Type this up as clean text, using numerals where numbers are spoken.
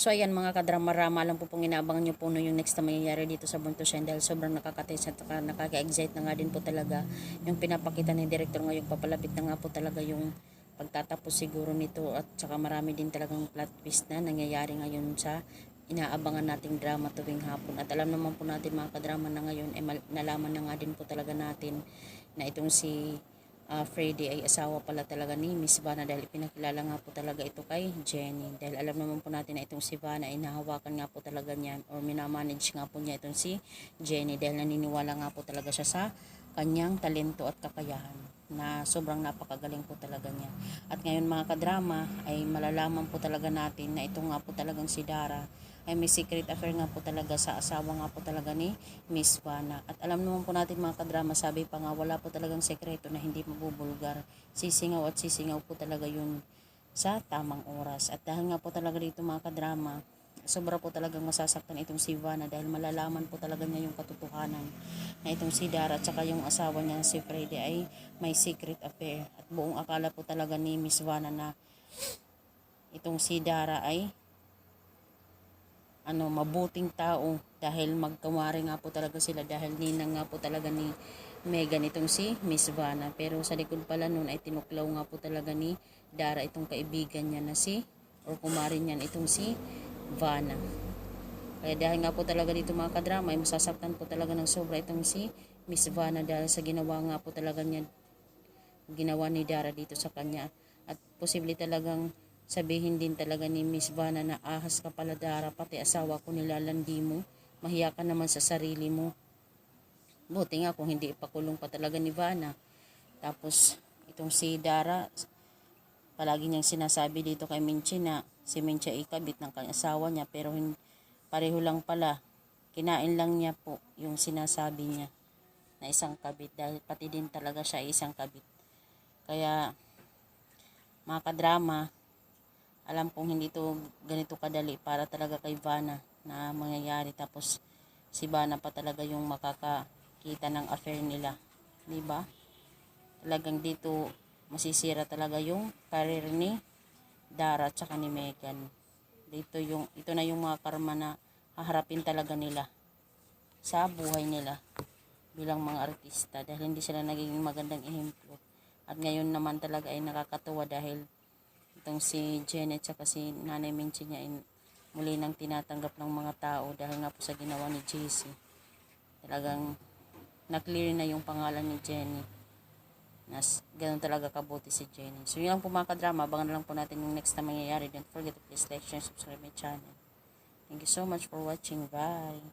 So ayan mga kadrama-rama lang po pong inaabangan nyo po no yung next na mangyayari dito sa Born to Shine dahil sobrang nakaka-tense at nakaka-excite na nga din po talaga yung pinapakita ni Director ngayong papalapit na nga po talaga yung pagtatapos siguro nito at saka marami din talagang plot twist na nangyayari ngayon sa inaabangan nating drama tuwing hapon. At alam naman po natin mga kadrama na ngayon ay nalaman na nga din po talaga natin na itong si Freddy ay asawa pala talaga ni Miss Vanna dahil pinakilala nga po talaga ito kay Jenny. Dahil alam naman po natin na itong si Vanna ay nahawakan nga po talaga niyan or minamanage nga po niya itong si Jenny dahil naniniwala nga po talaga siya sa kanyang talento at kakayahan na sobrang napakagaling po talaga niya. At ngayon mga kadrama ay malalaman po talaga natin na ito nga po talagang si Dara ay may secret affair nga po talaga sa asawa nga po talaga ni Miss Vanna. At alam naman po natin mga kadrama, sabi pa nga wala po talagang sekreto na hindi mabubulgar. Sisingaw at sisingaw po talaga yun sa tamang oras. At dahil nga po talaga dito mga kadrama, sobra po talagang masasaktan itong si Vanna dahil malalaman po talaga niya yung katotohanan na itong si Dara at saka yung asawa niya si Freddy ay may secret affair. At buong akala po talaga ni Miss Vanna na itong si Dara ay mabuting tao dahil magkamari nga po talaga sila dahil ninang nga po talaga ni Megan itong si Miss Vanna. Pero sa likod pala nun ay tinuklaw nga po talaga ni Dara itong kaibigan niya na si or kumari niyan itong si Vanna. Kaya dahil nga po talaga dito mga kadrama ay masasaktan po talaga ng sobra itong si Miss Vanna dahil sa ginawa nga po talaga niya, ginawa ni Dara dito sa kanya. At posible talagang sabihin din talaga ni Miss Vanna na ahas ka pala Dara, pati asawa ko nilalandi mo, mahiya ka naman sa sarili mo. Buti nga kung hindi ipakulong pa talaga ni Vanna. Tapos itong si Dara, palagi niyang sinasabi dito kay Minchi na si Minchi ay kabit ng kanyang asawa niya pero pareho lang pala, kinain lang niya po yung sinasabi niya na isang kabit dahil pati din talaga siya ay isang kabit. Kaya mga kadrama, alam kong hindi to ganito kadali para talaga kay Vanna na mangyayari tapos si Vanna pa talaga yung makakakita ng affair nila, di ba? Talagang dito masisira talaga yung career ni Dara at saka ni Megan. Ito na yung mga karma na haharapin talaga nila sa buhay nila bilang mga artista dahil hindi sila naging magandang ehemplo. At ngayon naman talaga ay nakakatuwa dahil itong si Janet at si Nanay Minchi niya ay muli nang tinatanggap ng mga tao dahil nga po sa ginawa ni JC. Talagang na-clear na yung pangalan ni Jenny. Ganun talaga kabuti si Jenny. So yun lang po mga kadrama, abangan na lang po natin yung next na mangyayari. Don't forget to please like, share, subscribe my channel. Thank you so much for watching. Bye!